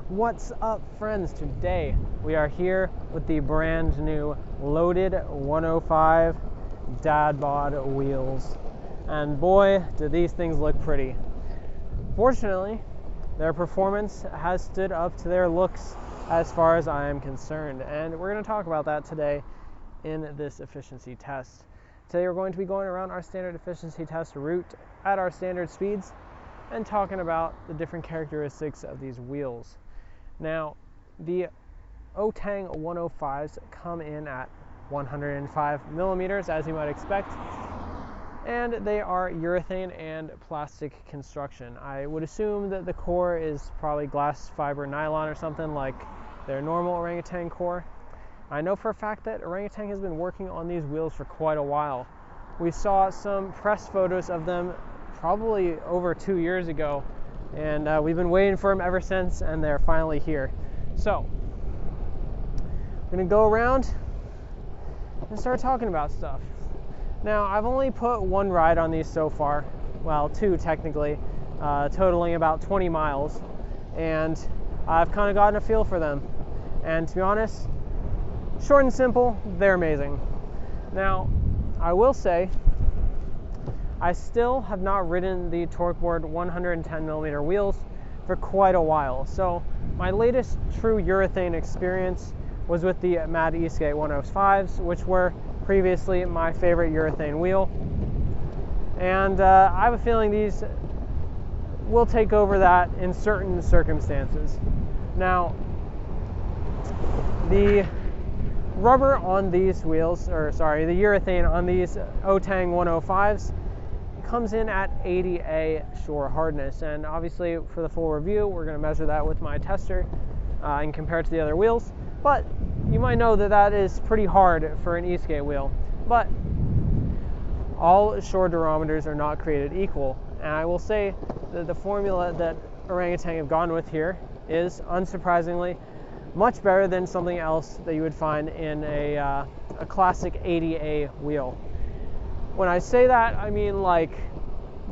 What's up, friends? Today we are here with the brand new loaded 105 DadBod wheels, and boy do these things look pretty. Fortunately, their performance has stood up to their looks as far as I am concerned, and we're going to talk about that today in this efficiency test. Today we're going to be going around our standard efficiency test route at our standard speeds and talking about the different characteristics of these wheels. Now, the Orangatang 105's come in at 105 millimeters, as you might expect, and they are urethane and plastic construction. I would assume that the core is probably glass fiber nylon or something like their normal Orangatang core. I know for a fact that Orangatang has been working on these wheels for quite a while. We saw some press photos of them probably over 2 years ago, and we've been waiting for them ever since, and they're finally here. So I'm gonna go around and start talking about stuff. Now, I've only put one ride on these so far, well, two technically, totaling about 20 miles, and I've kind of gotten a feel for them, and to be honest, short and simple, they're amazing. Now, I will say I still have not ridden the TorqueBoard 110 millimeter wheels for quite a while. So my latest true urethane experience was with the Mad Skate 105's, which were previously my favorite urethane wheel. And I have a feeling these will take over that in certain circumstances. Now, the rubber on these wheels, the urethane on these Orangatang 105's comes in at 80A shore hardness, and obviously for the full review we're going to measure that with my tester and compare it to the other wheels, but you might know that that is pretty hard for an e-skate wheel. But all shore durometers are not created equal, and I will say that the formula that Orangatang have gone with here is unsurprisingly much better than something else that you would find in a classic 80A wheel. When I say that, I mean like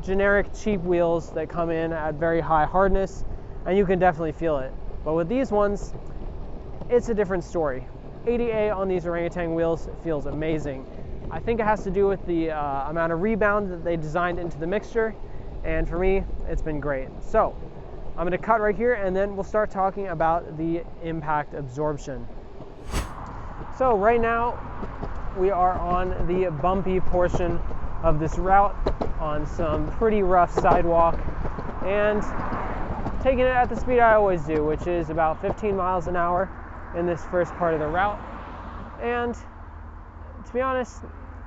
generic cheap wheels that come in at very high hardness, and you can definitely feel it. But with these ones, it's a different story. 80A on these Orangatang wheels feels amazing. I think it has to do with the amount of rebound that they designed into the mixture, and for me, it's been great. So I'm going to cut right here, and then we'll start talking about the impact absorption. So right now, we are on the bumpy portion of this route on some pretty rough sidewalk, and taking it at the speed I always do, which is about 15 miles an hour in this first part of the route. And to be honest,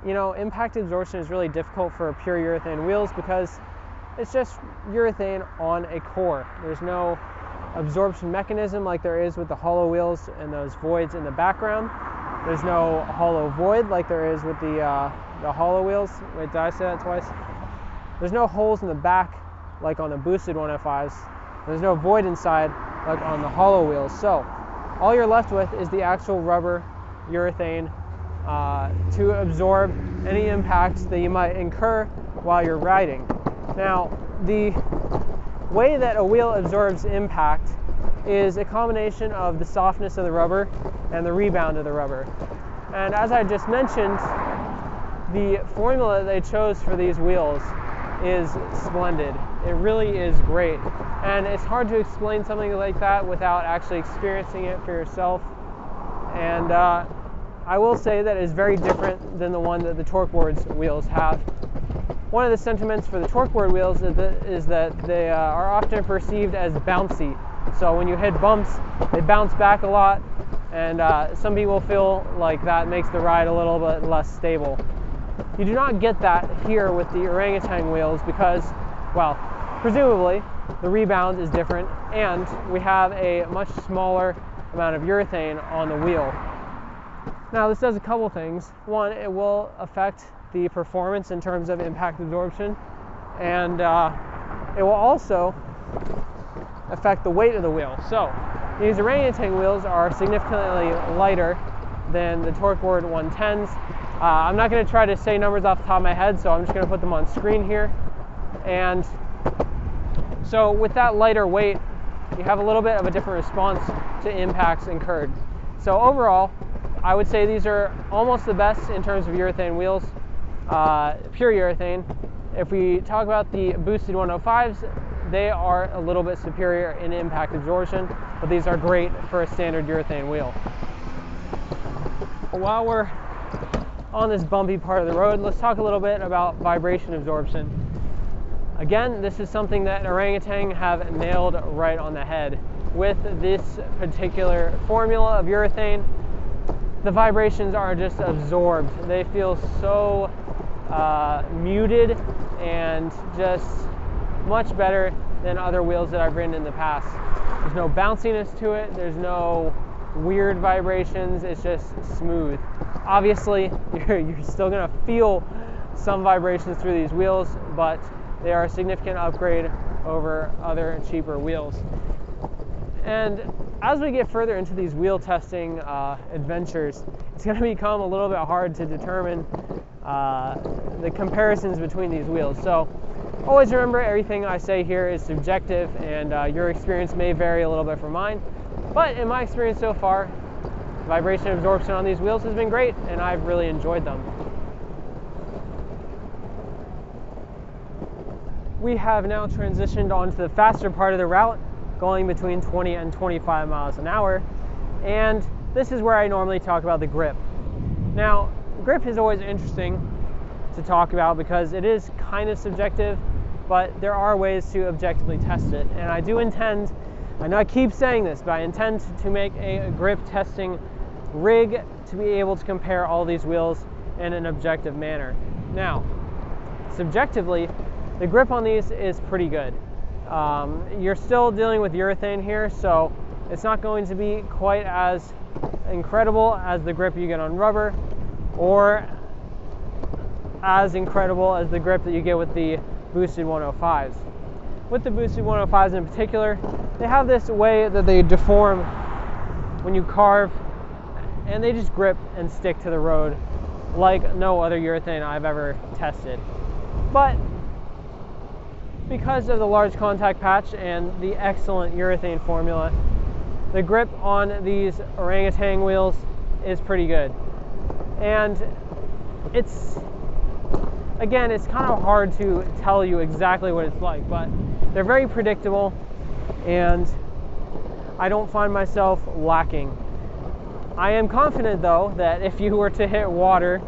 you know, impact absorption is really difficult for pure urethane wheels because it's just urethane on a core. There's no absorption mechanism like there is with the hollow wheels and those voids in the background. There's no hollow void like there is with the hollow wheels. Wait, did I say that twice? There's no holes in the back like on the boosted 105's. There's no void inside like on the hollow wheels. So all you're left with is the actual rubber urethane to absorb any impacts that you might incur while you're riding. Now, the way that a wheel absorbs impact is a combination of the softness of the rubber and the rebound of the rubber. And as I just mentioned, the formula they chose for these wheels is splendid. It really is great. And it's hard to explain something like that without actually experiencing it for yourself. And I will say that it's very different than the one that the TorqueBoard's wheels have. One of the sentiments for the TorqueBoard wheels is that they are often perceived as bouncy. So when you hit bumps, they bounce back a lot, and some people feel like that makes the ride a little bit less stable. You do not get that here with the Orangatang wheels because, well, presumably the rebound is different, and we have a much smaller amount of urethane on the wheel. Now, this does a couple things. One, it will affect the performance in terms of impact absorption, and it will also affect the weight of the wheel. So these Orangatang wheels are significantly lighter than the TorqueBoard 110's. I'm not going to try to say numbers off the top of my head, so I'm just going to put them on screen here. And so with that lighter weight, you have a little bit of a different response to impacts incurred. So overall, I would say these are almost the best in terms of urethane wheels, pure urethane. If we talk about the boosted 105's, they are a little bit superior in impact absorption, but these are great for a standard urethane wheel. While we're on this bumpy part of the road, let's talk a little bit about vibration absorption. Again, this is something that Orangatang have nailed right on the head. With this particular formula of urethane, the vibrations are just absorbed. They feel so muted and just much better than other wheels that I've ridden in the past. There's no bounciness to it, there's no weird vibrations, it's just smooth. Obviously, you're still gonna feel some vibrations through these wheels, but they are a significant upgrade over other cheaper wheels. And as we get further into these wheel testing adventures, it's going to become a little bit hard to determine the comparisons between these wheels. So always remember, everything I say here is subjective, and your experience may vary a little bit from mine. But in my experience so far, vibration absorption on these wheels has been great, and I've really enjoyed them. We have now transitioned onto the faster part of the route, going between 20 and 25 miles an hour, and this is where I normally talk about the grip. Now, grip is always interesting to talk about because it is kind of subjective, but there are ways to objectively test it, and I do intend, I know I keep saying this, but I intend to make a grip testing rig to be able to compare all these wheels in an objective manner. Now, subjectively, the grip on these is pretty good. You're still dealing with urethane here, so it's not going to be quite as incredible as the grip you get on rubber, or as incredible as the grip that you get with the boosted 105's. With the boosted 105's in particular, they have this way that they deform when you carve, and they just grip and stick to the road like no other urethane I've ever tested. But because of the large contact patch and the excellent urethane formula, the grip on these Orangatang wheels is pretty good. And it's kind of hard to tell you exactly what it's like, but they're very predictable, and I don't find myself lacking. I am confident, though, that if you were to hit water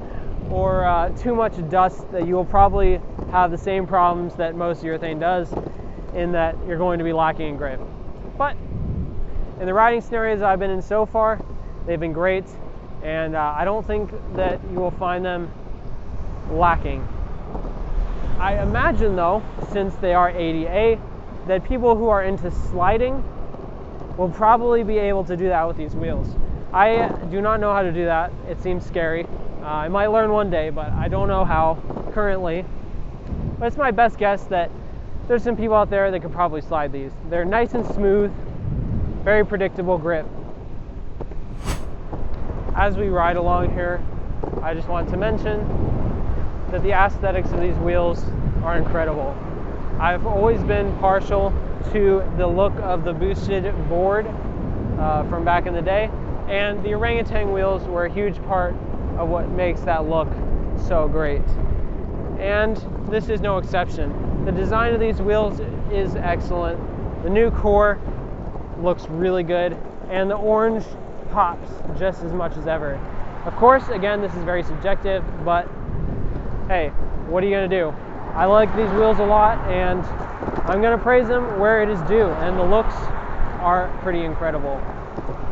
or too much dust, that you will probably have the same problems that most urethane does, in that you're going to be lacking in grip. But in the riding scenarios I've been in so far, they've been great, and I don't think that you will find them lacking. I imagine, though, since they are ADA, that people who are into sliding will probably be able to do that with these wheels. I do not know how to do that. It seems scary. I might learn one day, but I don't know how currently. But it's my best guess that there's some people out there that could probably slide these. They're nice and smooth, very predictable grip. As we ride along here, I just want to mention that the aesthetics of these wheels are incredible. I've always been partial to the look of the boosted board from back in the day, and the Orangatang wheels were a huge part of what makes that look so great. And this is no exception. The design of these wheels is excellent. The new core looks really good, and the orange pops just as much as ever. Of course, again, this is very subjective, but hey, what are you gonna do? I like these wheels a lot, and I'm gonna praise them where it is due, and the looks are pretty incredible.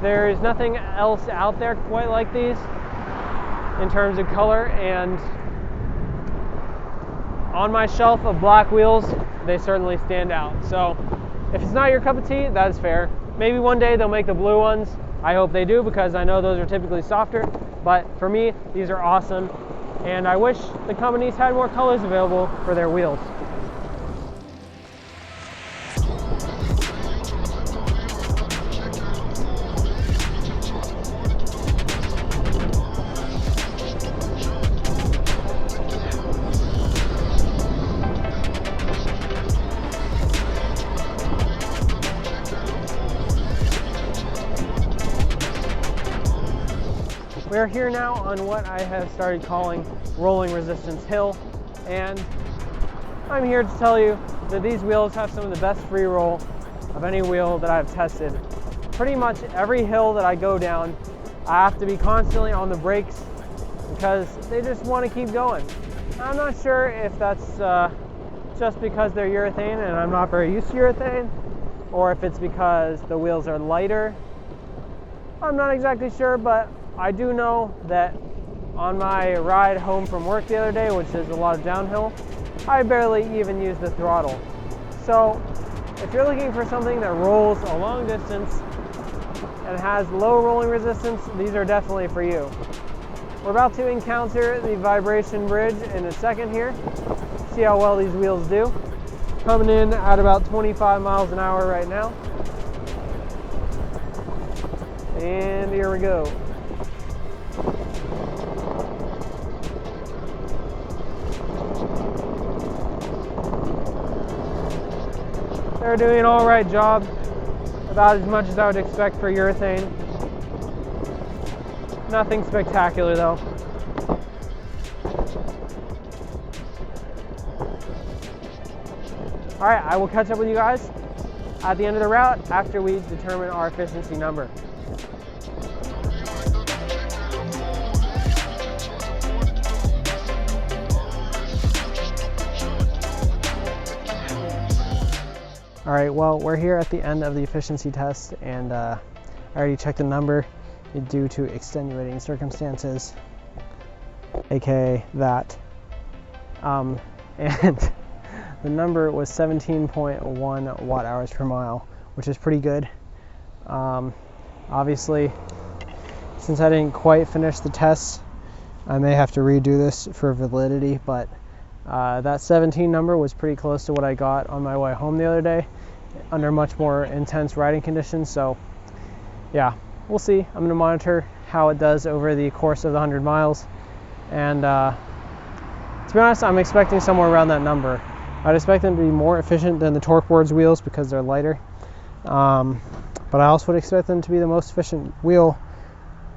There is nothing else out there quite like these in terms of color, and on my shelf of black wheels, they certainly stand out. So if it's not your cup of tea, that is fair. Maybe one day they'll make the blue ones. I hope they do, because I know those are typically softer, but for me, these are awesome, and I wish the companies had more colors available for their wheels. We're here now on what I have started calling rolling resistance hill, and I'm here to tell you that these wheels have some of the best free roll of any wheel that I've tested. Pretty much every hill that I go down, I have to be constantly on the brakes because they just want to keep going. I'm not sure if that's just because they're urethane and I'm not very used to urethane, or if it's because the wheels are lighter. I'm not exactly sure, but I do know that on my ride home from work the other day, which is a lot of downhill, I barely even use the throttle. So if you're looking for something that rolls a long distance and has low rolling resistance, these are definitely for you. We're about to encounter the vibration bridge in a second here. See how well these wheels do. Coming in at about 25 miles an hour right now. And here we go. They're doing an all right job, about as much as I would expect for urethane. Nothing spectacular though. All right, I will catch up with you guys at the end of the route after we determine our efficiency number. All right, well, we're here at the end of the efficiency test, and I already checked the number due to extenuating circumstances, aka that. And the number was 17.1 watt hours per mile, which is pretty good. Obviously, since I didn't quite finish the test, I may have to redo this for validity, but that 17 number was pretty close to what I got on my way home the other day under much more intense riding conditions. So yeah, we'll see. I'm going to monitor how it does over the course of the 100 miles. And to be honest, I'm expecting somewhere around that number. I'd expect them to be more efficient than the TorqueBoards wheels because they're lighter. But I also would expect them to be the most efficient wheel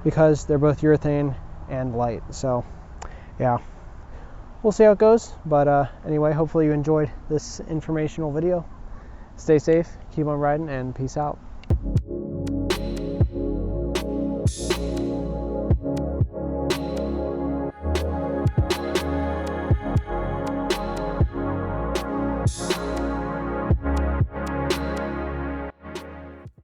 because they're both urethane and light. So yeah, we'll see how it goes. But anyway, hopefully you enjoyed this informational video. Stay safe, keep on riding, and peace out.